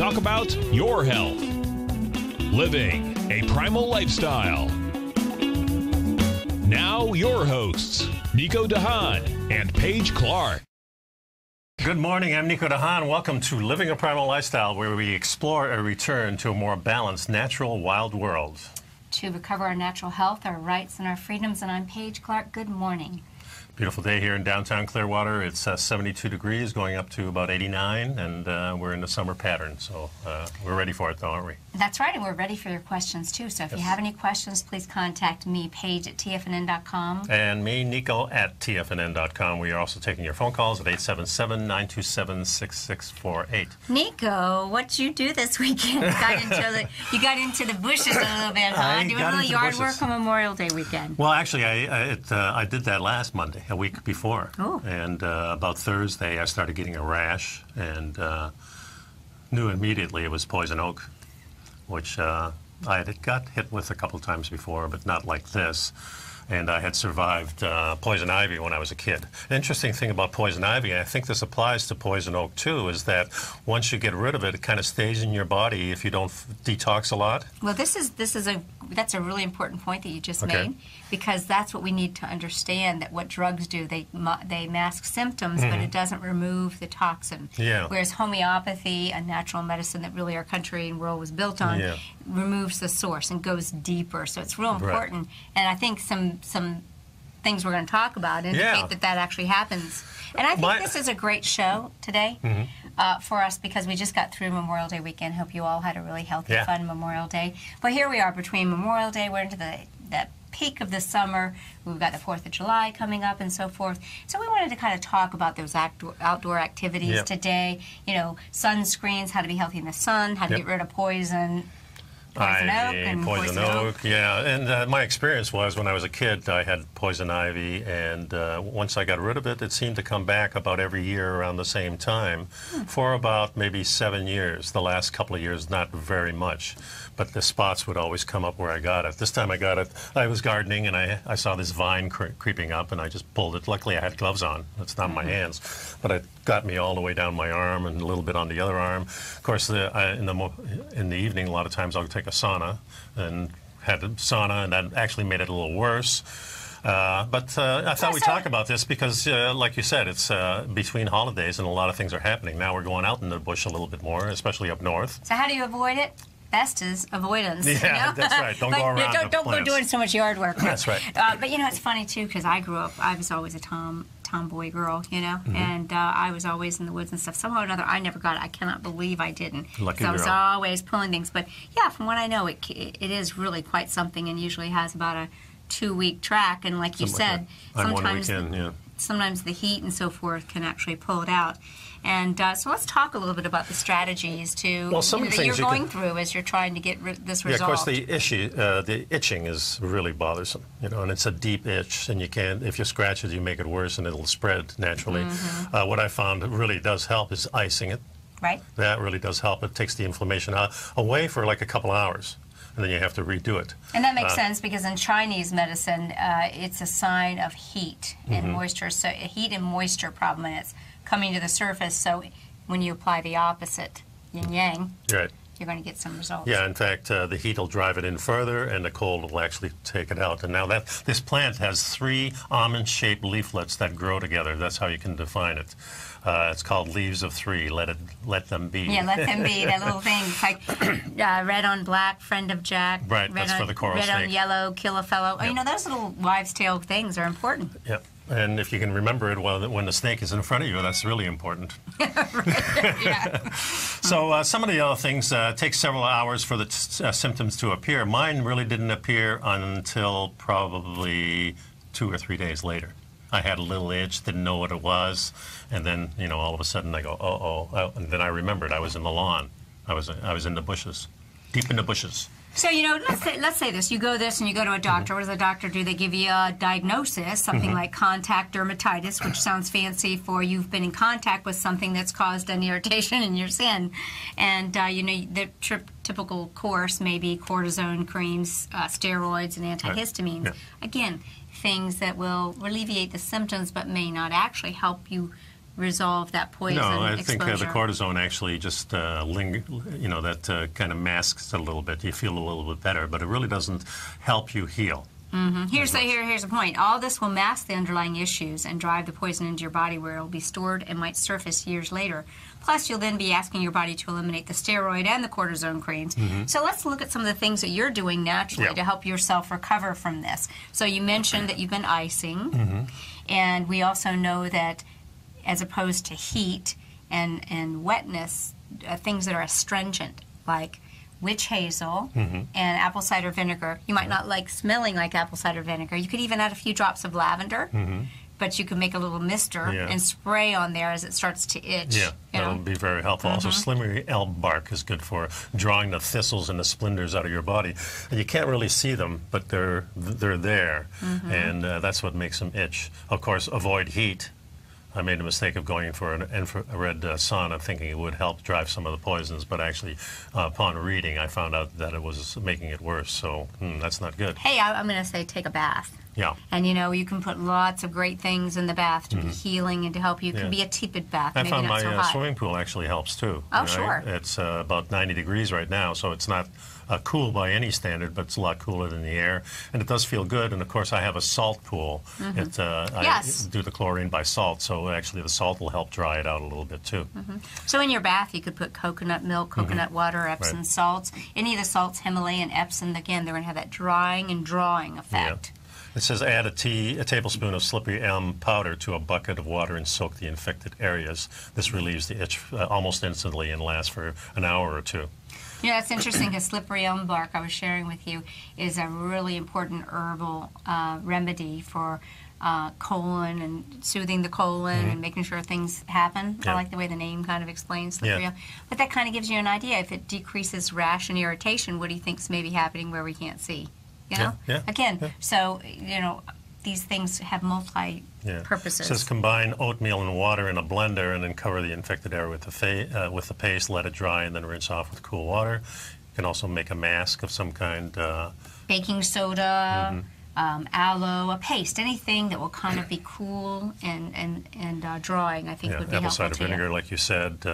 talk about your health. Living a primal lifestyle. Now your hosts, Nico DeHaan and Paige Clark. Good morning, I'm Nico DeHaan. Welcome to Living a Primal Lifestyle, where we explore a return to a more balanced, natural, wild world. To recover our natural health, our rights, and our freedoms. And I'm Paige Clark. Good morning. Beautiful day here in downtown Clearwater. It's 72 degrees, going up to about 89, and we're in the summer pattern. So we're ready for it, though, aren't we? That's right, and we're ready for your questions, too. So if you have any questions, please contact me, Paige at tfnn.com. And me, Nico, at tfnn.com. We are also taking your phone calls at 877-927-6648. Nico, what'd you do this weekend? You got into the bushes a little bit, huh? Doing a little yard work on Memorial Day weekend. Well, actually, I did that last Monday, a week before. Oh. And about Thursday, I started getting a rash, and knew immediately it was poison oak, which I had got hit with a couple times before, but not like this. And I had survived poison ivy when I was a kid. The interesting thing about poison ivy, and I think this applies to poison oak too, is that once you get rid of it, it kind of stays in your body if you don't detox a lot. Well, that's a really important point that you just made, because that's what we need to understand, that what drugs do, they mask symptoms, but it doesn't remove the toxin. Yeah. Whereas homeopathy, a natural medicine that really our country and world was built on, removes the source and goes deeper. So it's real important. And I think some things we're going to talk about indicate that actually happens. And I think this is a great show today for us, because we just got through Memorial Day weekend. Hope you all had a really healthy, fun Memorial Day. But here we are between Memorial Day, we're into the peak of the summer. We've got the 4th of July coming up and so forth. So we wanted to kind of talk about those outdoor activities today. You know, sunscreens, how to be healthy in the sun, how to get rid of poison oak. Yeah. And my experience was, when I was a kid, I had poison ivy, and once I got rid of it, it seemed to come back about every year around the same time for about maybe 7 years. The last couple of years, not very much, but the spots would always come up where I got it. This time I got it, I was gardening, and I saw this vine creeping up, and I just pulled it. Luckily, I had gloves on. It's not my hands, but it got me all the way down my arm and a little bit on the other arm. Of course, in the evening, a lot of times I'll take a sauna, and had a sauna, and that actually made it a little worse. But I thought we'd talk about this because, like you said, it's between holidays and a lot of things are happening. Now we're going out in the bush a little bit more, especially up north. So how do you avoid it? Best is avoidance. Yeah, you know? That's right. Don't go around Don't go doing so much yard work. That's right. But, you know, it's funny, too, because I grew up, I was always a tomboy girl, you know, and I was always in the woods and stuff. Somehow or another, I never got it. I cannot believe I didn't. Lucky girl. I was girl. always pulling things. But, yeah, from what I know, it is really quite something, and usually has about a 2-week track. And like you said, sometimes the heat and so forth can actually pull it out. And so let's talk a little bit about the strategies that you're going through as you're trying to get this resolved. Yeah, of course, the itching is really bothersome, you know, and it's a deep itch, and you can't, if you scratch it, you make it worse, and it'll spread naturally. What I found really does help is icing it. Right. That really does help. It takes the inflammation away for like a couple hours, and then you have to redo it. And that makes sense, because in Chinese medicine, it's a sign of heat and moisture. So a heat and moisture problem, and it's coming to the surface. So when you apply the opposite, yin-yang, you're going to get some results. Yeah, in fact, the heat will drive it in further, and the cold will actually take it out. And now this plant has 3 almond-shaped leaflets that grow together. That's how you can define it. It's called leaves of 3. Let them be. Yeah, let them be. That little thing. It's like red on black, friend of Jack. Right, that's for the coral snake. Red on yellow, kill a fellow. Oh, you know, those little wives' tale things are important. Yep. And if you can remember it when the snake is in front of you, that's really important. So some of the other things take several hours for the symptoms to appear. Mine really didn't appear until probably 2 or 3 days later. I had a little itch, didn't know what it was, and then, you know, all of a sudden I go, and then I remembered I was in the lawn. I was in the bushes, deep in the bushes. So, you know, let's say this. You go and you go to a doctor. What does the doctor do? They give you a diagnosis, something like contact dermatitis, which sounds fancy for you've been in contact with something that's caused an irritation in your skin. And, you know, the typical course may be cortisone creams, steroids, and antihistamines. Again, things that will alleviate the symptoms but may not actually help you resolve that poison exposure. No, I think the cortisone actually just that kind of masks it a little bit. You feel a little bit better, but it really doesn't help you heal. Mm-hmm. Here's the point. All this will mask the underlying issues and drive the poison into your body where it will be stored and might surface years later. Plus, you'll then be asking your body to eliminate the steroid and the cortisone creams. Mm-hmm. So let's look at some of the things that you're doing naturally to help yourself recover from this. So you mentioned that you've been icing, and we also know that as opposed to heat and wetness, things that are astringent, like witch hazel and apple cider vinegar. You might not like smelling like apple cider vinegar. You could even add a few drops of lavender, but you can make a little mister and spray on there as it starts to itch. Yeah, that'll be very helpful. Also, slippery elm bark is good for drawing the thistles and the splinters out of your body. And you can't really see them, but they're there, and that's what makes them itch. Of course, avoid heat. I made a mistake of going for an infrared sauna thinking it would help drive some of the poisons, but actually upon reading I found out that it was making it worse, so that's not good. Hey, I'm going to say take a bath. Yeah. And you can put lots of great things in the bath to be healing and to help you. It can be a tepid bath, I maybe found not so my hot. swimming pool actually helps too. Oh, sure. It's about 90 degrees right now, so it's not cool by any standard, but it's a lot cooler than the air, and it does feel good. And of course, I have a salt pool. I do the chlorine by salt, so actually the salt will help dry it out a little bit too. So in your bath, you could put coconut milk, coconut water, Epsom salts. Any of the salts, Himalayan, Epsom, again, they're going to have that drying and drawing effect. Yeah. It says add a tablespoon of slippery elm powder to a bucket of water and soak the infected areas. This relieves the itch almost instantly and lasts for an hour or two. That's interesting because slippery elm bark, I was sharing with you, is a really important herbal remedy for colon and soothing the colon and making sure things happen. I like the way the name kind of explains slippery elm. But that kind of gives you an idea. If it decreases rash and irritation, what do you think's maybe happening where we can't see? So, these things have multi-purposes. It says combine oatmeal and water in a blender and then cover the infected area with the paste, let it dry, and then rinse off with cool water. You can also make a mask of some kind. Baking soda, aloe, a paste, anything that will kind of be cool and drawing, I think would be helpful to you. Apple cider vinegar, like you said.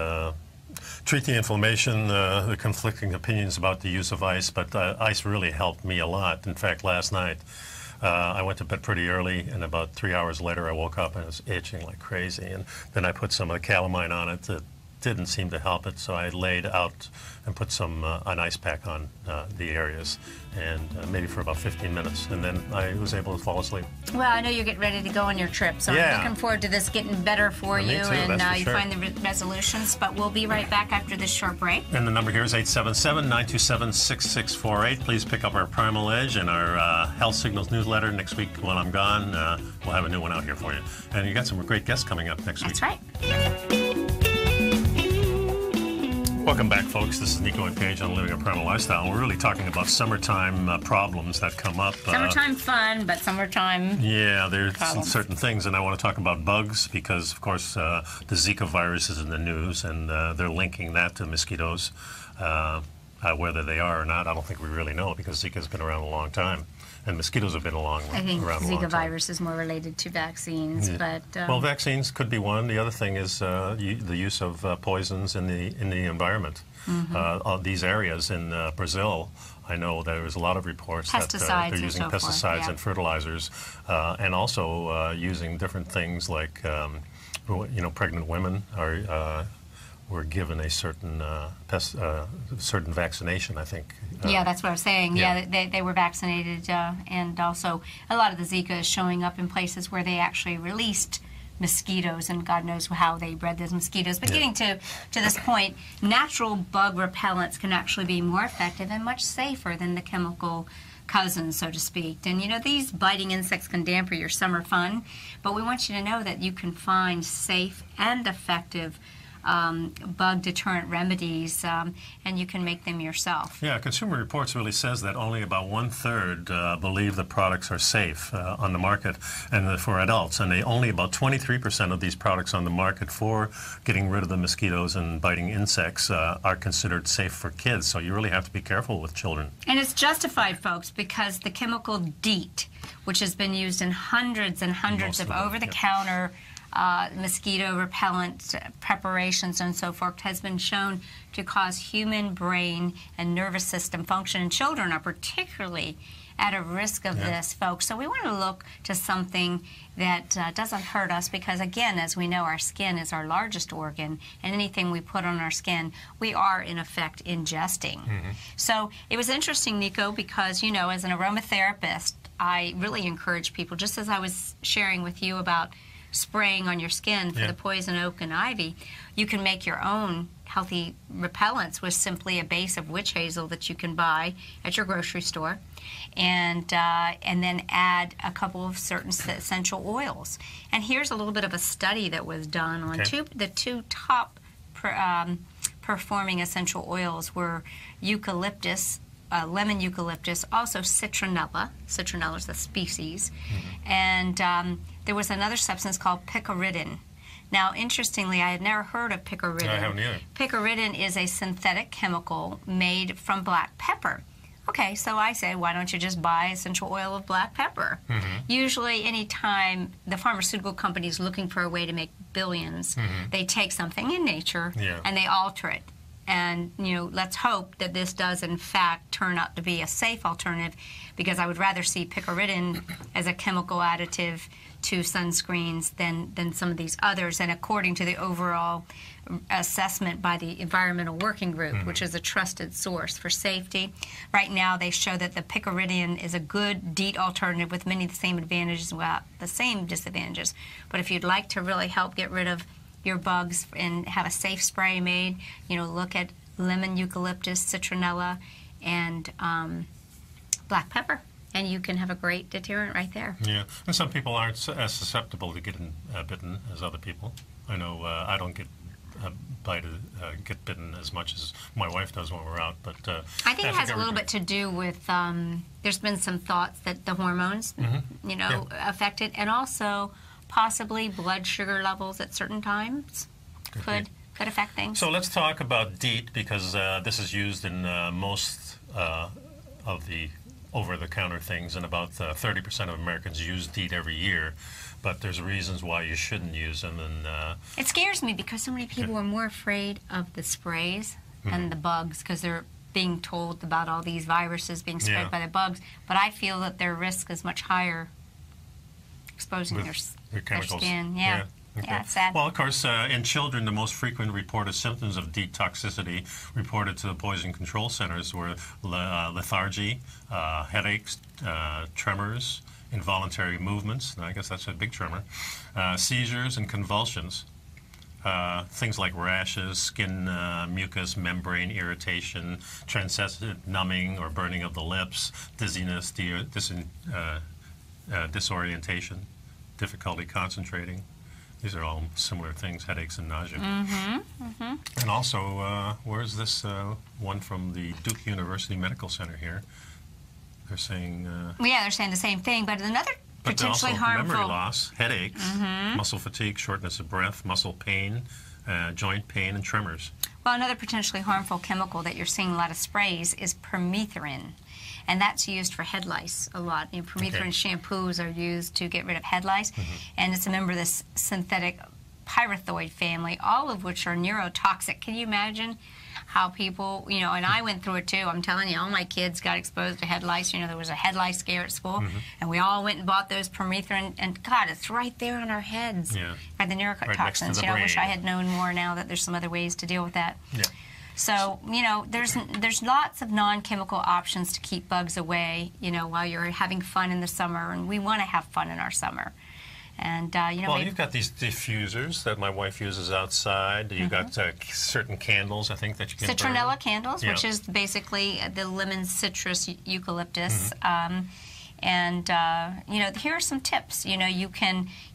Treat the inflammation, the conflicting opinions about the use of ice, but ice really helped me a lot. In fact, last night, I went to bed pretty early, and about 3 hours later I woke up and it was itching like crazy. And then I put some of the calamine on it that didn't seem to help it, so I laid out and put an ice pack on the areas, and maybe for about 15 minutes, and then I was able to fall asleep. Well, I know you're getting ready to go on your trip, so I'm looking forward to this getting better for you, and you find the resolutions, but we'll be right back after this short break. And the number here is 877-927-6648. Please pick up our Primal Edge and our Health Signals newsletter next week when I'm gone. We'll have a new one out here for you. And you got some great guests coming up next week. That's right. Welcome back, folks. This is Nico and Paige on Living a Primal Lifestyle. We're really talking about summertime problems that come up. Summertime fun, but summertime there's problems. Certain things, and I want to talk about bugs because, of course, the Zika virus is in the news, and they're linking that to mosquitoes. Whether they are or not, I don't think we really know because Zika's been around a long time. And mosquitoes have been around a long time. I think Zika virus is more related to vaccines, but well, vaccines could be one. The other thing is the use of poisons in the environment. These areas in Brazil, I know there was a lot of reports that they're using pesticides and fertilizers, and also using different things like pregnant women were given a certain certain vaccination, I think. That's what I was saying. They were vaccinated, and also a lot of the Zika is showing up in places where they actually released mosquitoes, and God knows how they bred those mosquitoes. But getting to this point, natural bug repellents can actually be more effective and much safer than the chemical cousins, so to speak. And these biting insects can dampen your summer fun, but we want you to know that you can find safe and effective bug deterrent remedies, and you can make them yourself. Yeah, Consumer Reports really says that only about 1/3 believe the products are safe on the market and for adults, and only about 23% of these products on the market for getting rid of the mosquitoes and biting insects are considered safe for kids. So you really have to be careful with children. And it's justified, folks, because the chemical DEET, which has been used in hundreds and hundreds of over-the-counter mosquito repellent preparations and so forth has been shown to cause human brain and nervous system function, and children are particularly at a risk of this, folks. So we want to look to something that doesn't hurt us, because again, as we know, our skin is our largest organ, and anything we put on our skin, we are in effect ingesting. So it was interesting, Nico, because, you know, as an aromatherapist, I really encourage people, just as I was sharing with you about spraying on your skin for the poison oak and ivy, you can make your own healthy repellents with simply a base of witch hazel that you can buy at your grocery store, and then add a couple of certain essential oils. And here's a little bit of a study that was done on the two top performing essential oils were eucalyptus, lemon eucalyptus, also citronella. Citronella is the species. And there was another substance called picaridin. Now, interestingly, I had never heard of picaridin. I haven't either. Picaridin is a synthetic chemical made from black pepper. Okay, so I say, why don't you just buy essential oil of black pepper? Usually, anytime the pharmaceutical company is looking for a way to make billions, they take something in nature and they alter it. And, you know, let's hope that this does, in fact, turn out to be a safe alternative, because I would rather see picaridin as a chemical additive to sunscreens than some of these others. And according to the overall assessment by the Environmental Working Group, which is a trusted source for safety, right now they show that the picaridin is a good DEET alternative with many of the same advantages, well, the same disadvantages. But if you'd like to really help get rid of your bugs and have a safe spray made, you know, look at lemon, eucalyptus, citronella, and black pepper, and you can have a great deterrent right there. Yeah, and some people aren't as susceptible to getting bitten as other people. I know I don't get bitten as much as my wife does when we're out, but I think it has a little bit to do with there's been some thoughts that the hormones, you know, affect it, and also possibly blood sugar levels at certain times could affect things. So let's talk about DEET, because this is used in most of the over-the-counter things, and about 30% of Americans use DEET every year. But there's reasons why you shouldn't use them. And it scares me because so many people are more afraid of the sprays than the bugs, because they're being told about all these viruses being spread by the bugs. But I feel that their risk is much higher exposing their skin. Yeah, it's sad. Well, of course, in children, the most frequent reported symptoms of DEET toxicity reported to the Poison Control Centers were lethargy, headaches, tremors, involuntary movements, and I guess that's a big tremor, seizures and convulsions, things like rashes, skin mucus, membrane irritation, transient numbing or burning of the lips, dizziness, disorientation, difficulty concentrating. These are all similar things, headaches and nausea. And also, where's this one from the Duke University Medical Center here? They're saying... they're saying the same thing, but another potentially harmful... memory loss, headaches, muscle fatigue, shortness of breath, muscle pain, joint pain, and tremors. Well, another potentially harmful chemical that you're seeing a lot of sprays is permethrin. And that's used for head lice a lot. You know, permethrin shampoos are used to get rid of head lice. And it's a member of this synthetic pyrethroid family, all of which are neurotoxic. Can you imagine how people, you know, and I went through it too. I'm telling you, all my kids got exposed to head lice. You know, there was a head lice scare at school, and we all went and bought those permethrin, and God, it's right there on our heads. By the neurotoxins. You know, I wish I had known more now that there's some other ways to deal with that. So, you know, there's lots of non-chemical options to keep bugs away, you know, while you're having fun in the summer, and we want to have fun in our summer. And, you know, well, you've got these diffusers that my wife uses outside. You've got certain candles, I think, that you can Citronella burn. Candles, which is basically the lemon, citrus, eucalyptus. And, you know, here are some tips. You know,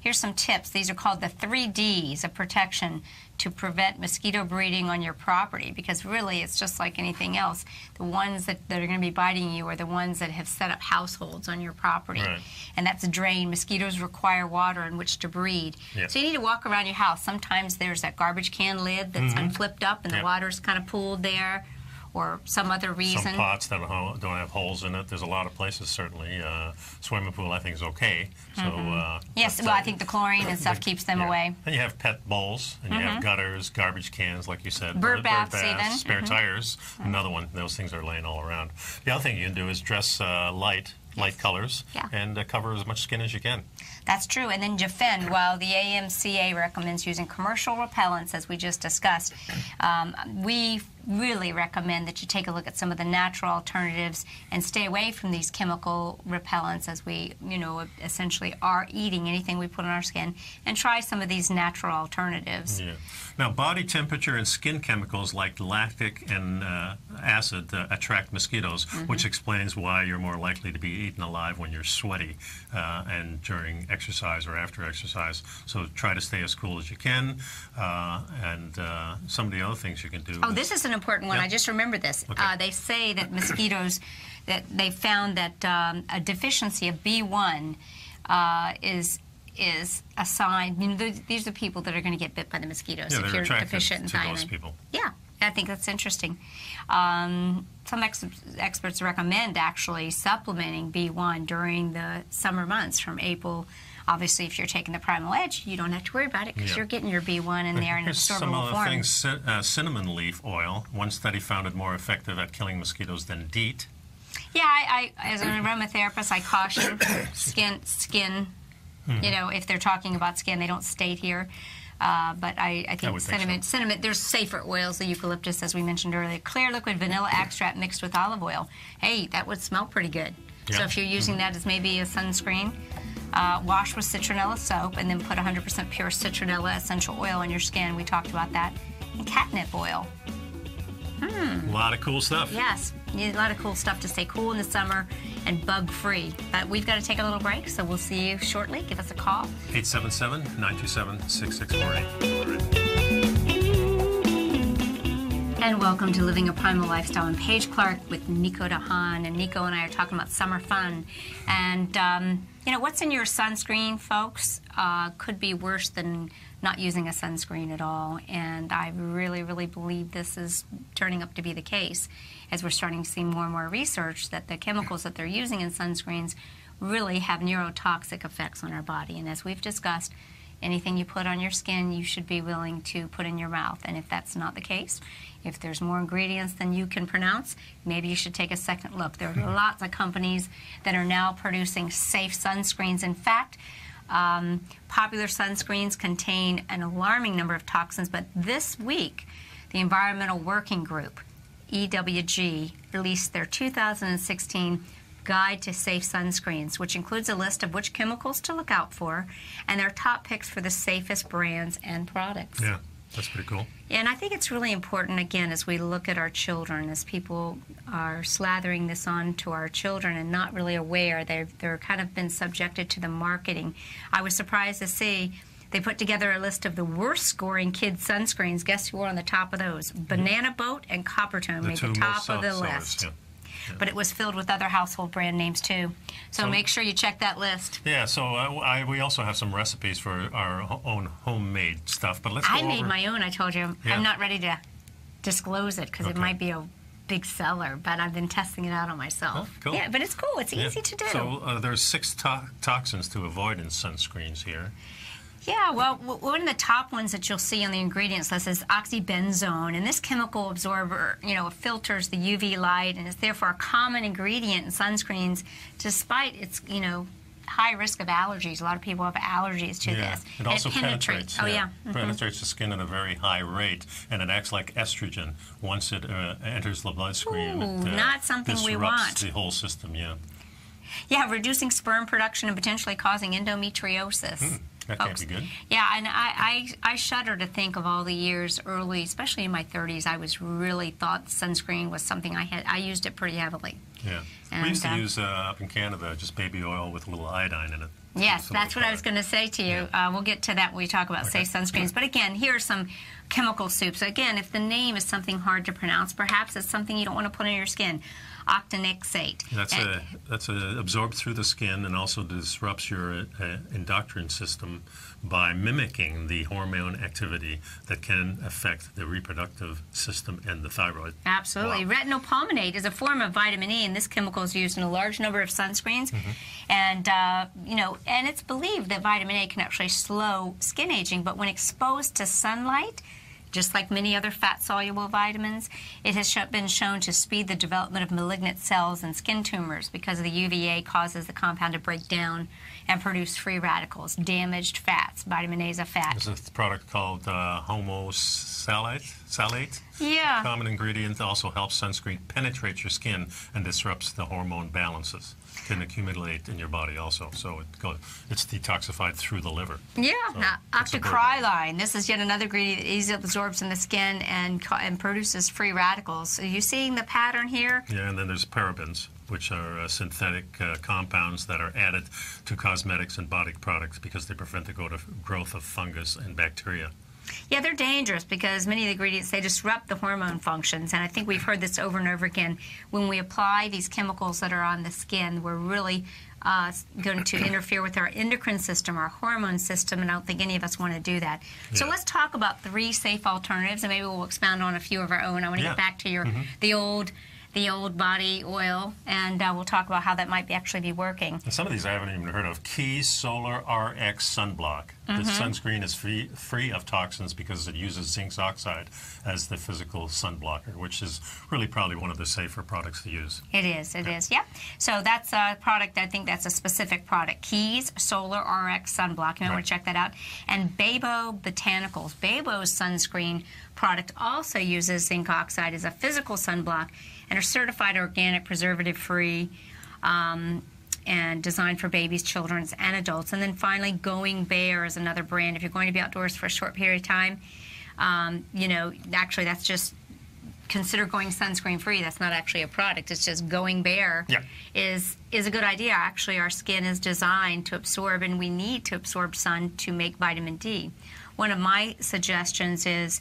here's some tips. These are called the 3 Ds of protection to prevent mosquito breeding on your property, because really it's just like anything else. The ones that are going to be biting you are the ones that have set up households on your property. And that's a drain. Mosquitoes require water in which to breed. So you need to walk around your house. Sometimes there's that garbage can lid that's unflipped up and the water's kind of pooled there. or some other reason. Some pots that don't have holes in it. There's a lot of places, certainly. Swimming pool, I think, is okay. So yes, well, I think the chlorine and stuff keeps them away. And you have pet bowls, and you have gutters, garbage cans, like you said. Bird baths even. Spare tires, another one. Those things are laying all around. The other thing you can do is dress light colors, and cover as much skin as you can. That's true. And then defend. While the AMCA recommends using commercial repellents, as we just discussed, we really recommend that you take a look at some of the natural alternatives and stay away from these chemical repellents, as we, essentially are eating anything we put on our skin, and try some of these natural alternatives. Yeah. Now, body temperature and skin chemicals like lactic and acid attract mosquitoes, which explains why you're more likely to be eaten alive when you're sweaty and during exercise or after exercise. So try to stay as cool as you can. And some of the other things you can do. Oh, this is an important one. Yep. I just remembered this. Okay. They say that mosquitoes, that they found that a deficiency of B1 is a sign. These are people that are going to get bit by the mosquitoes if you're deficient in thiamine. Those people. Yeah, I think that's interesting. Some experts recommend actually supplementing B1 during the summer months from April. Obviously, if you're taking the Primal Edge, you don't have to worry about it because you're getting your B1 in there in absorbable some other form. things. Cinnamon leaf oil. One study found it more effective at killing mosquitoes than DEET. Yeah, I as an aromatherapist, I caution skin. If they're talking about skin, they don't state here. But I think cinnamon, there's safer oils, the eucalyptus, as we mentioned earlier. Clear liquid vanilla extract mixed with olive oil. Hey, that would smell pretty good. Yeah. So if you're using that as maybe a sunscreen, wash with citronella soap and then put 100% pure citronella essential oil on your skin. We talked about that. And catnip oil. A lot of cool stuff. Yes, you need a lot of cool stuff to stay cool in the summer and bug-free. But we've got to take a little break, so we'll see you shortly. Give us a call. 877-927-6648. And welcome to Living a Primal Lifestyle. I'm Paige Clark with Nico DeHaan. And Nico and I are talking about summer fun. And, what's in your sunscreen, folks, could be worse than not using a sunscreen at all. And I really, really believe this is turning up to be the case as we're starting to see more and more research that the chemicals that they're using in sunscreens really have neurotoxic effects on our body. And as we've discussed, anything you put on your skin, you should be willing to put in your mouth. And if that's not the case, if there's more ingredients than you can pronounce, maybe you should take a second look. There are lots of companies that are now producing safe sunscreens. In fact, popular sunscreens contain an alarming number of toxins, but this week, the Environmental Working Group, EWG, released their 2016 Guide to Safe Sunscreens, which includes a list of which chemicals to look out for and their top picks for the safest brands and products. Yeah, that's pretty cool. And I think it's really important, again, as we look at our children, as people are slathering this on to our children and not really aware, they're kind of been subjected to the marketing. I was surprised to see they put together a list of the worst scoring kids sunscreens. Guess who were on the top of those? Banana Boat and Coppertone made the top of the list. Yeah. But it was filled with other household brand names too. So make sure you check that list. Yeah, so we also have some recipes for our own homemade stuff. But let's go I made my own, I told you. Yeah. I'm not ready to disclose it because it might be a big seller, but I've been testing it out on myself. Oh, cool. Yeah, but it's cool. It's easy to do. So there's 6 toxins to avoid in sunscreens here. Yeah, well, one of the top ones that you'll see on the ingredients list is oxybenzone, and this chemical absorber, filters the UV light, and is therefore a common ingredient in sunscreens, despite its, high risk of allergies. A lot of people have allergies to this. It also penetrates. Oh, yeah. Penetrates the skin at a very high rate, and it acts like estrogen once it enters the bloodstream. Ooh, not something we want. Disrupts the whole system. Yeah. Yeah, reducing sperm production and potentially causing endometriosis. That can't be good. Yeah, and I shudder to think of all the years early, especially in my 30s, I was really thought sunscreen was something I used it pretty heavily. Yeah. And we used to use, up in Canada, just baby oil with a little iodine in it. Yes, that's what I was going to say to you. Yeah. We'll get to that when we talk about safe sunscreens. But again, here are some chemical soups. Again, if the name is something hard to pronounce, perhaps it's something you don't want to put on your skin. octinoxate. That's absorbed through the skin and also disrupts your endocrine system by mimicking the hormone activity that can affect the reproductive system and the thyroid. Absolutely. Wow. Retinol palmitate is a form of vitamin E, and this chemical is used in a large number of sunscreens. And, and it's believed that vitamin A can actually slow skin aging, but when exposed to sunlight, just like many other fat-soluble vitamins, it has been shown to speed the development of malignant cells and skin tumors because the UVA causes the compound to break down and produce free radicals, damaged fats. Vitamin A is a fat. There's a product called homosalate. Yeah. A common ingredient that also helps sunscreen penetrate your skin and disrupts the hormone balances. Can accumulate in your body also, so it's detoxified through the liver. Yeah, so octocrylene. This is yet another ingredient that easily absorbs in the skin and produces free radicals. Are you seeing the pattern here? Yeah, and then there's parabens, which are synthetic compounds that are added to cosmetics and body products because they prevent the growth of fungus and bacteria. Yeah, they're dangerous because many of the ingredients, they disrupt the hormone functions. And I think we've heard this over and over again. When we apply these chemicals that are on the skin, we're really going to interfere with our endocrine system, our hormone system, and I don't think any of us want to do that. Yeah. So let's talk about 3 safe alternatives, and maybe we'll expound on a few of our own. I want to get back to your the old body oil, and we'll talk about how that might actually be working. And some of these I haven't even heard of. Key Solar RX Sunblock. The sunscreen is free of toxins because it uses zinc oxide as the physical sun blocker, which is really probably one of the safer products to use. It is, yeah. So that's a product, I think that's a specific product. Keys Solar RX Sunblock. You might want to check that out. And Babo Botanicals. Babo's sunscreen product also uses zinc oxide as a physical sunblock and are certified organic, preservative-free, and designed for babies, children, and adults. And then finally, Going Bare is another brand. If you're going to be outdoors for a short period of time, actually that's just consider going sunscreen free. That's not actually a product. It's just Going Bare is a good idea. Actually, our skin is designed to absorb, and we need to absorb sun to make vitamin D. One of my suggestions is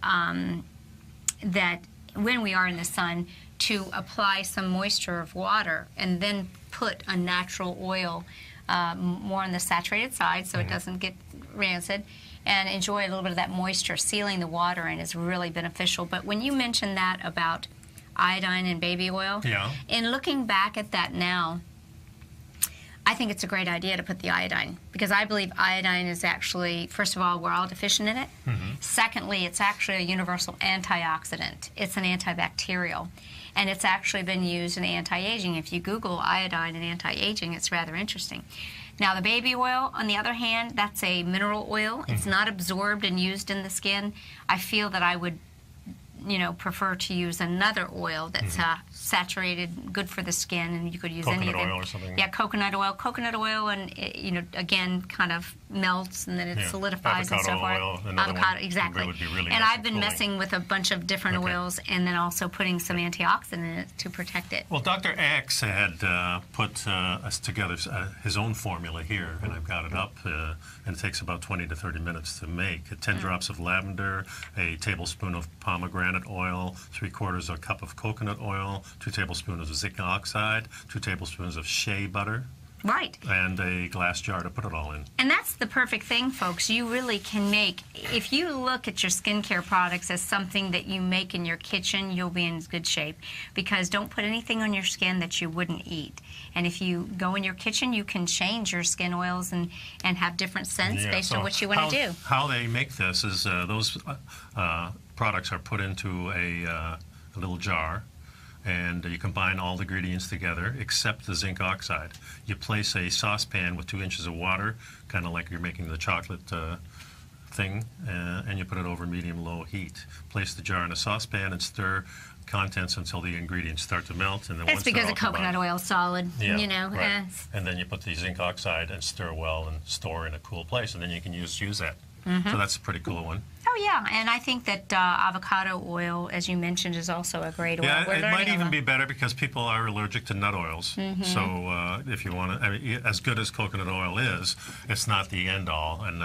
that when we are in the sun, to apply some moisture of water and then put a natural oil more on the saturated side so it doesn't get rancid, and enjoy a little bit of that moisture. Sealing the water in is really beneficial. But when you mentioned that about iodine and baby oil, in looking back at that now, I think it's a great idea to put the iodine, because I believe iodine is actually, first of all, we're all deficient in it. Secondly, it's actually a universal antioxidant. It's an antibacterial. And it's actually been used in anti-aging. If you Google iodine and anti-aging, it's rather interesting. Now, the baby oil, on the other hand, that's a mineral oil. It's not absorbed and used in the skin. I feel that I would, prefer to use another oil that's saturated, good for the skin, and you could use any of them. Coconut oil or something. Yeah, coconut oil. Coconut oil, and again, kind of melts, and then it solidifies and so forth. Avocado, exactly. Would be really and I've been messing with a bunch of different oils, and then also putting some antioxidant in it to protect it. Well, Dr. Axe had put us together his own formula here, and I've got it up, and it takes about 20 to 30 minutes to make. 10 drops of lavender, a tablespoon of pomegranate oil, 3/4 of a cup of coconut oil, 2 tablespoons of zinc oxide, 2 tablespoons of shea butter. Right. And a glass jar to put it all in. And that's the perfect thing, folks. You really can make, if you look at your skincare products as something that you make in your kitchen, you'll be in good shape. Because don't put anything on your skin that you wouldn't eat. And if you go in your kitchen, you can change your skin oils and have different scents based on what you want to do. How they make this is those products are put into a little jar, and you combine all the ingredients together except the zinc oxide. You place a saucepan with 2 inches of water, kind of like you're making the chocolate thing, and you put it over medium-low heat. Place the jar in a saucepan and stir contents until the ingredients start to melt. And then that's because the coconut oil is solid, Right. And then you put the zinc oxide and stir well and store in a cool place, and then you can use that. So that's a pretty cool one. Oh, yeah, and I think that avocado oil, as you mentioned, is also a great oil. Yeah, it might even be better because people are allergic to nut oils. So if you want to, as good as coconut oil is, it's not the end-all. And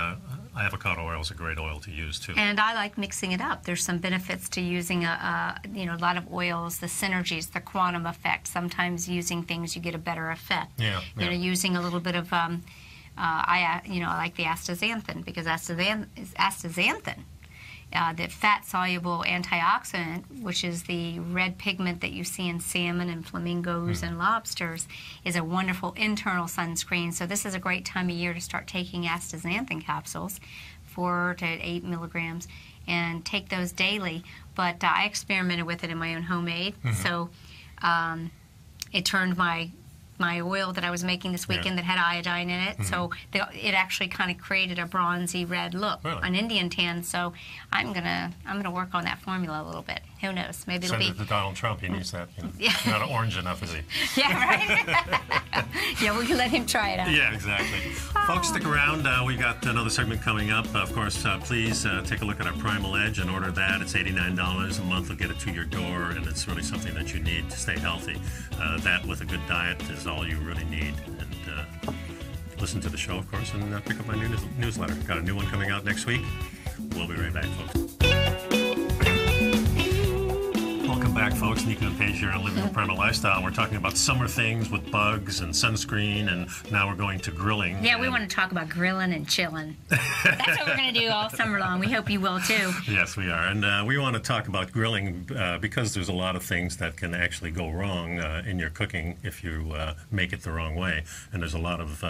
avocado oil is a great oil to use too. And I like mixing it up. There's some benefits to using a lot of oils, the synergies, the quantum effect. Sometimes using things you get a better effect. Yeah. Using a little bit of I like the astaxanthin, because astaxanthin, the fat-soluble antioxidant, which is the red pigment that you see in salmon and flamingos and lobsters, is a wonderful internal sunscreen. So this is a great time of year to start taking astaxanthin capsules, 4 to 8 milligrams, and take those daily. But I experimented with it in my own homemade, so it turned my oil that I was making this weekend that had iodine in it, so it actually kind of created a bronzy red look, an Indian tan. So I'm gonna work on that formula a little bit. Who knows? Maybe it'll Send it to Donald Trump. He needs that. Yeah. Not orange enough, is he? Yeah, right. Yeah, we can let him try it out. Yeah, exactly. Folks, stick around. We got another segment coming up. Of course, please take a look at our Primal Edge and order that. It's $89 a month. We'll get it to your door, and it's really something that you need to stay healthy. That with a good diet is all you really need. And listen to the show, of course, and pick up my new newsletter. Got a new one coming out next week. We'll be right back, folks. Welcome back, folks. Nika and Paige here on Living a Primal Lifestyle. We're talking about summer things with bugs and sunscreen, and now we're going to grilling. Yeah, we want to talk about grilling and chilling. That's what we're going to do all summer long. We hope you will, too. Yes, we are. And we want to talk about grilling because there's a lot of things that can actually go wrong in your cooking if you make it the wrong way. And there's a lot of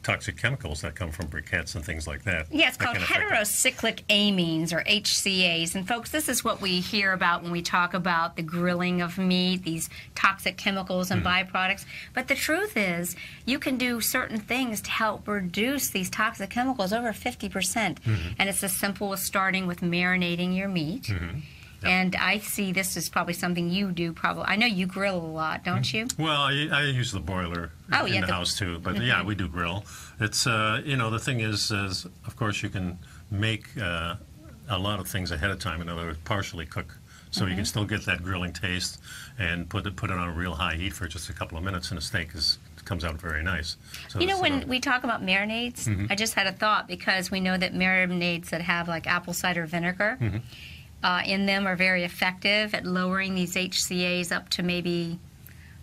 toxic chemicals that come from briquettes and things like that. Yeah, it's called heterocyclic amines, or HCAs. And folks, this is what we hear about when we talk about the grilling of meat, these toxic chemicals and byproducts. But the truth is, you can do certain things to help reduce these toxic chemicals over 50%. And it's as simple as starting with marinating your meat. And I see this is probably something you do. I know you grill a lot, don't you? Well, I use the broiler in the house too, but yeah, we do grill. It's the thing is, of course, you can make a lot of things ahead of time. In other words, partially cook, so you can still get that grilling taste, and put it on a real high heat for just a couple of minutes, and the steak comes out very nice. So when we talk about marinades, I just had a thought, because we know that marinades that have like apple cider vinegar in them are very effective at lowering these HCAs up to maybe,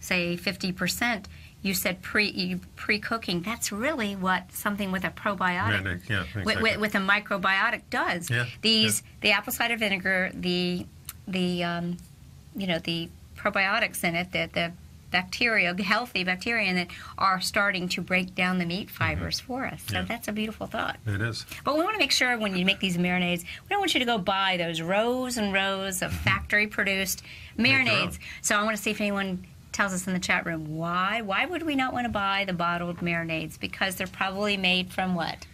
say, 50%. You said pre-cooking. That's really what something with a probiotic, exactly. with a microbiotic does. Yeah, the apple cider vinegar, the probiotics in it, the bacteria, healthy bacteria in it, are starting to break down the meat fibers for us. So that's a beautiful thought. It is. But we want to make sure when you make these marinades, we don't want you to go buy those rows and rows of factory-produced marinades. So I want to see if anyone tells us in the chat room why. Why would we not want to buy the bottled marinades? Because they're probably made from what?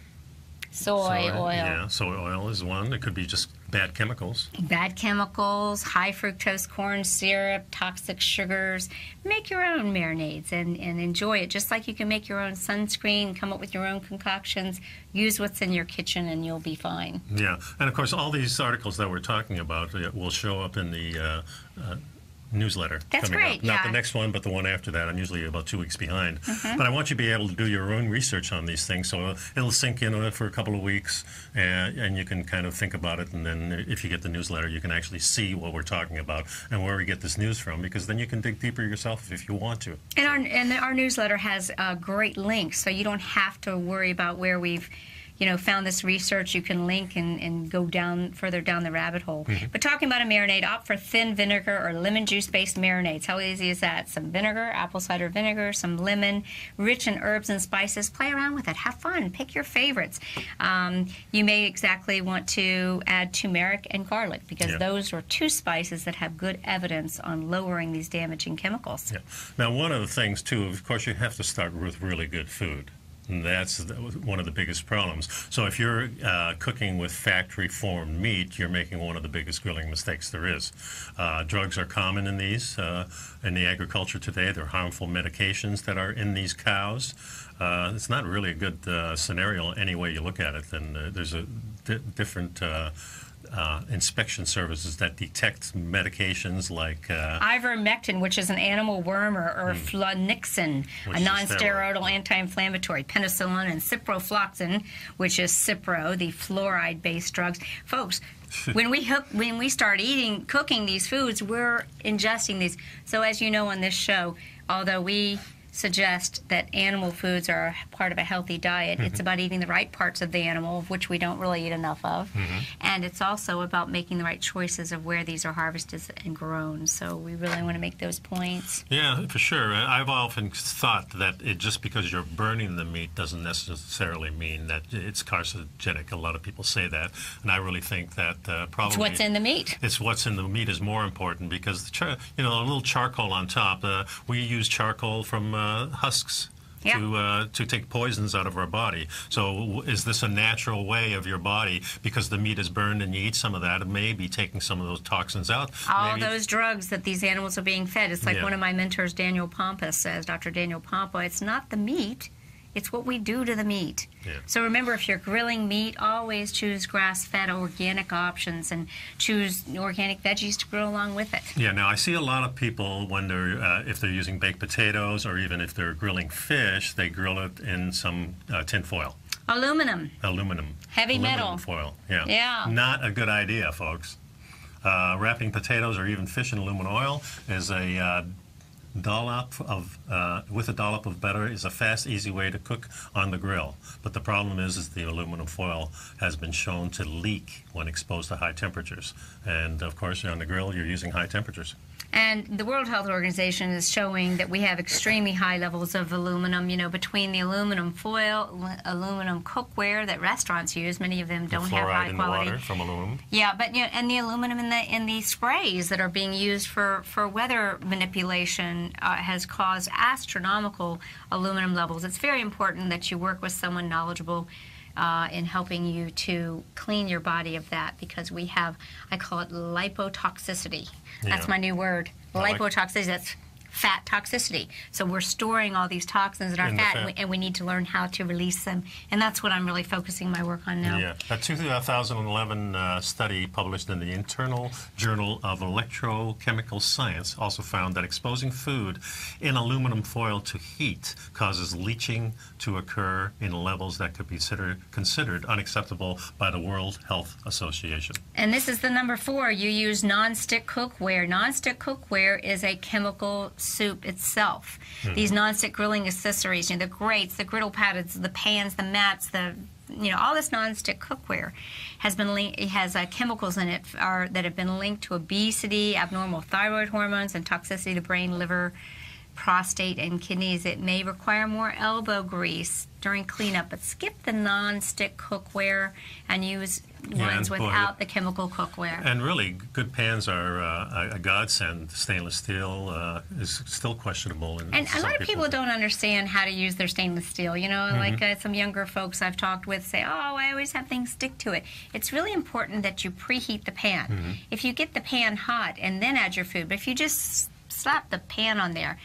Soy oil. Yeah, soy oil is one. It could be just bad chemicals. Bad chemicals, high fructose corn syrup, toxic sugars. Make your own marinades and enjoy it. Just like you can make your own sunscreen, come up with your own concoctions, use what's in your kitchen, and you'll be fine. Yeah, and of course all these articles that we're talking about will show up in the newsletter. That's coming great. up. Not the next one, but the one after that. I'm usually about 2 weeks behind. But I want you to be able to do your own research on these things, so it'll sink in for a couple of weeks, and you can kind of think about it. And then if you get the newsletter, you can actually see what we're talking about and where we get this news from, because then you can dig deeper yourself if you want to. And our newsletter has great links, so you don't have to worry about where we've found this research. You can link and go further down the rabbit hole. But talking about a marinade, opt for thin vinegar or lemon juice-based marinades. How easy is that? Some vinegar, apple cider vinegar, some lemon, rich in herbs and spices. Play around with it. Have fun. Pick your favorites. You may exactly want to add turmeric and garlic, because those are 2 spices that have good evidence on lowering these damaging chemicals. Yeah. Now, one of the things, too, of course, you have to start with really good food. And that's one of the biggest problems. So if you're cooking with factory-formed meat, you're making one of the biggest grilling mistakes there is. Drugs are common in these. In the agriculture today, there are harmful medications that are in these cows. It's not really a good scenario any way you look at it. And there's a different inspection services that detect medications like ivermectin, which is an animal worm, or flunixin, a non-steroidal anti-inflammatory, penicillin, and ciprofloxacin, which is Cipro, the fluoride-based drugs. Folks, when we start cooking these foods, we're ingesting these. So as you know on this show, although we suggest that animal foods are part of a healthy diet, it's about eating the right parts of the animal, of which we don't really eat enough of. And it's also about making the right choices of where these are harvested and grown. So we really want to make those points. Yeah, for sure. I've often thought that just because you're burning the meat doesn't necessarily mean that it's carcinogenic. A lot of people say that, and I really think that probably it's what's in the meat. It's what's in the meat is more important, because a little charcoal on top. We use charcoal from husks to take poisons out of our body. So is this a natural way of your body, because the meat is burned and you eat some of that, it may be taking some of those toxins out? All those drugs that these animals are being fed. It's like one of my mentors, Daniel Pompa, says, Dr. Daniel Pompa, it's not the meat, it's what we do to the meat. So remember, if you're grilling meat, always choose grass-fed organic options and choose organic veggies to grill along with it. Yeah, now I see a lot of people when if they're using baked potatoes, or even if they're grilling fish, they grill it in some tin foil. Aluminum. Heavy metal. Foil, yeah. Not a good idea, folks. Wrapping potatoes or even fish in aluminum oil is with a dollop of butter is a fast, easy way to cook on the grill. But the problem is the aluminum foil has been shown to leak when exposed to high temperatures. And of course, on the grill, you're using high temperatures. And the World Health Organization is showing that we have extremely high levels of aluminum, between the aluminum foil, aluminum cookware that restaurants use. Many of them don't have high quality. Fluoride in the water from aluminum. Yeah, but and the aluminum in the sprays that are being used for weather manipulation has caused astronomical aluminum levels. It's very important that you work with someone knowledgeable in helping you to clean your body of that, because we have, I call it lipotoxicity. That's my new word. Lipotoxicity, that's fat toxicity. So we're storing all these toxins in our fat, and we need to learn how to release them. And that's what I'm really focusing my work on now. Yeah. A 2011 study published in the Internal Journal of Electrochemical Science also found that exposing food in aluminum foil to heat causes leaching to occur in levels that could be considered unacceptable by the World Health Association. And this is the number 4. You use non-stick cookware. Non-stick cookware is a chemical soup itself. These non-stick grilling accessories, the grates, the griddle paddles, the pans, the mats, all this non-stick cookware has chemicals in it that have been linked to obesity, abnormal thyroid hormones, and toxicity to brain, liver, prostate, and kidneys. It may require more elbow grease during cleanup, but skip the non-stick cookware and use ones without the chemical cookware. And really, good pans are a godsend. Stainless steel is still questionable. And a lot of people don't understand how to use their stainless steel. Like some younger folks I've talked with say, oh, I always have things stick to it. It's really important that you preheat the pan. If you get the pan hot and then add your food, but if you just slap the pan on there,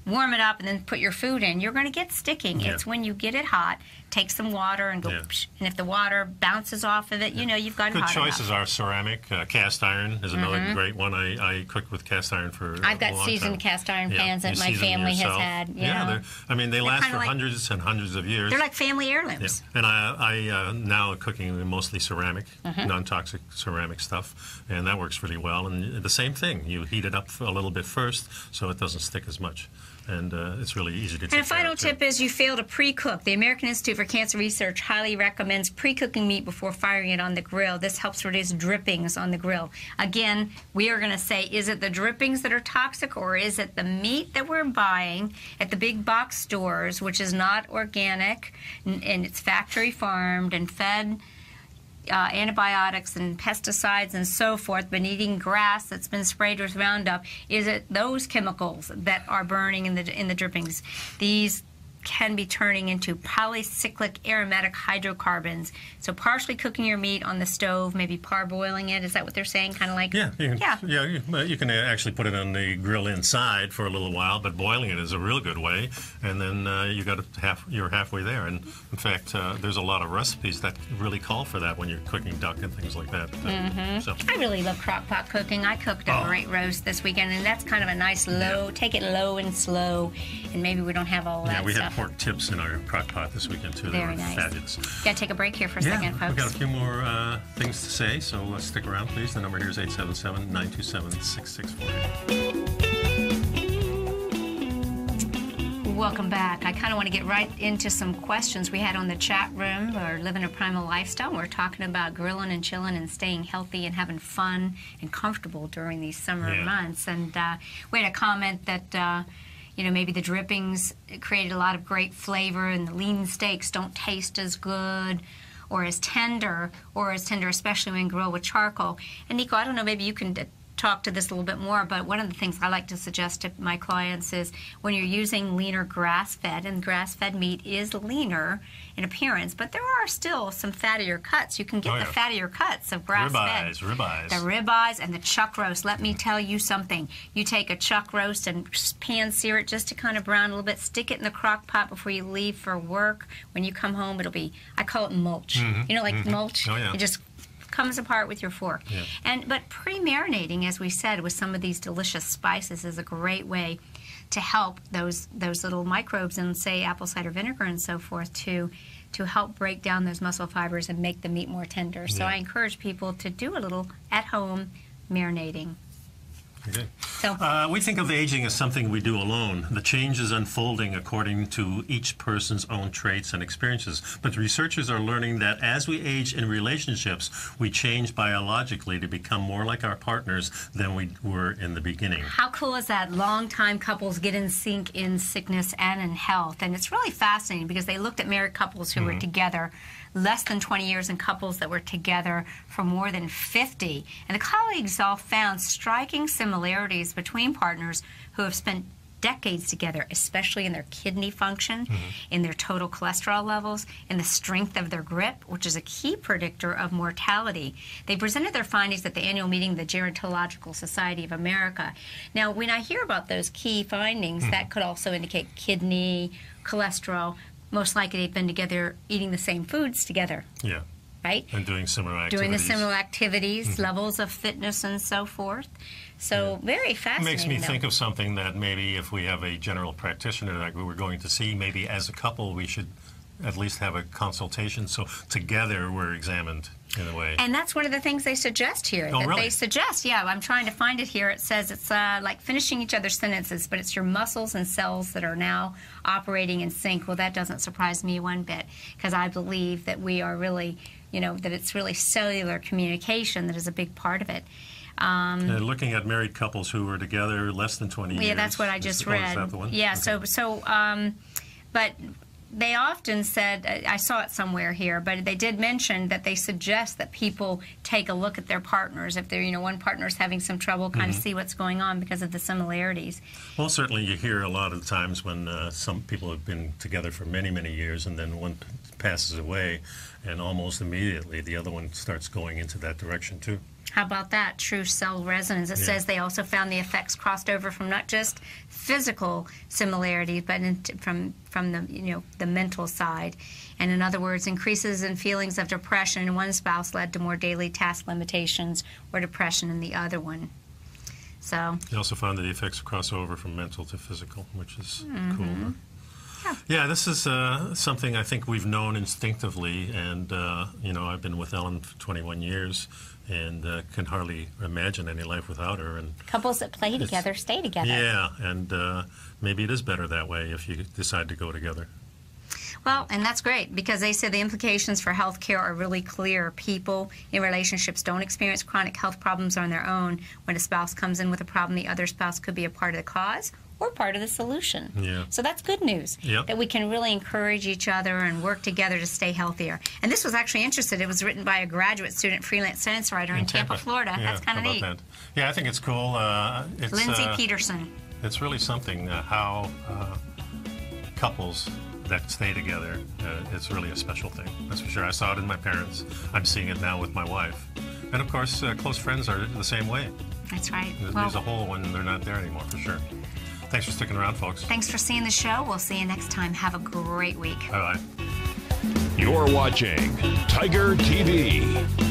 warm it up, and then put your food in, you're going to get sticking. It's when you get it hot, take some water and go, psh, and if the water bounces off of it, you've got it hot enough. Good choices are ceramic. Cast iron is another great one. I cooked with cast iron for I've got seasoned cast iron pans that my family has had. They last for hundreds and hundreds of years. They're like family heirlooms. And I now cooking mostly ceramic, non-toxic ceramic stuff, and that works really well. And the same thing, you heat it up a little bit first so it doesn't stick as much. And it's really easy to take. And a final tip is you fail to pre-cook. The American Institute for Cancer Research highly recommends pre-cooking meat before firing it on the grill. This helps reduce drippings on the grill. Again, we are going to say, is it the drippings that are toxic, or is it the meat that we're buying at the big box stores, which is not organic, and it's factory farmed and fed antibiotics and pesticides and so forth, been eating grass that's been sprayed with Roundup? Is it those chemicals that are burning in the drippings? These can be turning into polycyclic aromatic hydrocarbons. So partially cooking your meat on the stove, maybe parboiling it. Is that what they're saying? Kind of like you can actually put it on the grill inside for a little while, but boiling it is a real good way. And then you're halfway there. And in fact, there's a lot of recipes that really call for that when you're cooking duck and things like that. So I really love crock pot cooking. I cooked a great roast this weekend, and that's kind of a nice low. Take it low and slow, and maybe we don't have all that stuff. Yeah, we had stuff. pork tips in our crock pot this weekend too. Very they were nice. Fabulous. Got to take a break here for a second, folks. We've got a few more things to say, so let's stick around, please. The number here is 877-927-6648. Welcome back. I kind of want to get right into some questions we had on the chat room. We're living a primal lifestyle. We're talking about grilling and chilling and staying healthy and having fun and comfortable during these summer months. And we had a comment that maybe the drippings created a lot of great flavor and the lean steaks don't taste as good or as tender, especially when grilled with charcoal. And Nico, I don't know, maybe you can talk to this a little bit more, but one of the things I like to suggest to my clients is when you're using leaner grass-fed, and grass-fed meat is leaner in appearance, but there are still some fattier cuts. You can get the fattier cuts of grass-fed. Ribeyes. The ribeyes and the chuck roast. Let me tell you something. You take a chuck roast and pan sear it just to kind of brown a little bit. Stick it in the crock pot before you leave for work. When you come home, it'll be, I call it mulch. Mulch? Oh, yeah. It just comes apart with your fork. Yeah. But pre-marinating, as we said, with some of these delicious spices is a great way to help those little microbes in, say, apple cider vinegar and so forth to help break down those muscle fibers and make the meat more tender. So I encourage people to do a little at-home marinating. Okay. So, we think of aging as something we do alone. The change is unfolding according to each person's own traits and experiences. But researchers are learning that as we age in relationships, we change biologically to become more like our partners than we were in the beginning. How cool is that? Long-time couples get in sync in sickness and in health. And it's really fascinating because they looked at married couples who were together less than 20 years and couples that were together for more than 50. And the colleagues all found striking similarities between partners who have spent decades together, especially in their kidney function, in their total cholesterol levels, in the strength of their grip, which is a key predictor of mortality. They presented their findings at the annual meeting of the Gerontological Society of America. Now, when I hear about those key findings, that could also indicate kidney, cholesterol. Most likely they've been together eating the same foods together. Yeah. Right? And doing similar activities. Doing the similar activities, levels of fitness and so forth. So very fascinating. It makes me think of something that maybe if we have a general practitioner that we were going to see, maybe as a couple we should at least have a consultation so together we're examined in a way. And that's one of the things they suggest here. Oh, really? They suggest, I'm trying to find it here. It says it's like finishing each other's sentences, but it's your muscles and cells that are now operating in sync. Well, that doesn't surprise me one bit because I believe that we are really, that it's really cellular communication that is a big part of it. Looking at married couples who were together less than 20 years. Yeah, that's what I just read. Is that the one? Yeah, okay. But they often said, I saw it somewhere here, but they did mention that they suggest that people take a look at their partners. If they're, one partner's having some trouble, kind of see what's going on because of the similarities. Well, certainly you hear a lot of times when some people have been together for many, many years and then one passes away and almost immediately the other one starts going into that direction too. How about that? True cell resonance. It says they also found the effects crossed over from not just physical similarities, but from the the mental side. And in other words, increases in feelings of depression in one spouse led to more daily task limitations or depression in the other one. So they also found that the effects cross over from mental to physical, which is cool. Yeah, this is something I think we've known instinctively, and I've been with Ellen for 21 years. And can hardly imagine any life without her. And couples that play together stay together. Yeah, and maybe it is better that way if you decide to go together. Well, and that's great because they said the implications for health care are really clear. People in relationships don't experience chronic health problems on their own. When a spouse comes in with a problem, the other spouse could be a part of the cause or part of the solution. Yeah. So that's good news, that we can really encourage each other and work together to stay healthier. And this was actually interesting. It was written by a graduate student, freelance science writer in Tampa, Florida. Yeah, that's kind of neat. That? Yeah, I think it's cool. It's Lindsay Peterson. It's really something how couples that stay together, it's really a special thing. That's for sure. I saw it in my parents. I'm seeing it now with my wife. And of course, close friends are the same way. That's right. There's a hole when they're not there anymore, for sure. Thanks for sticking around, folks. Thanks for seeing the show. We'll see you next time. Have a great week. Bye-bye. You're watching Tiger TV.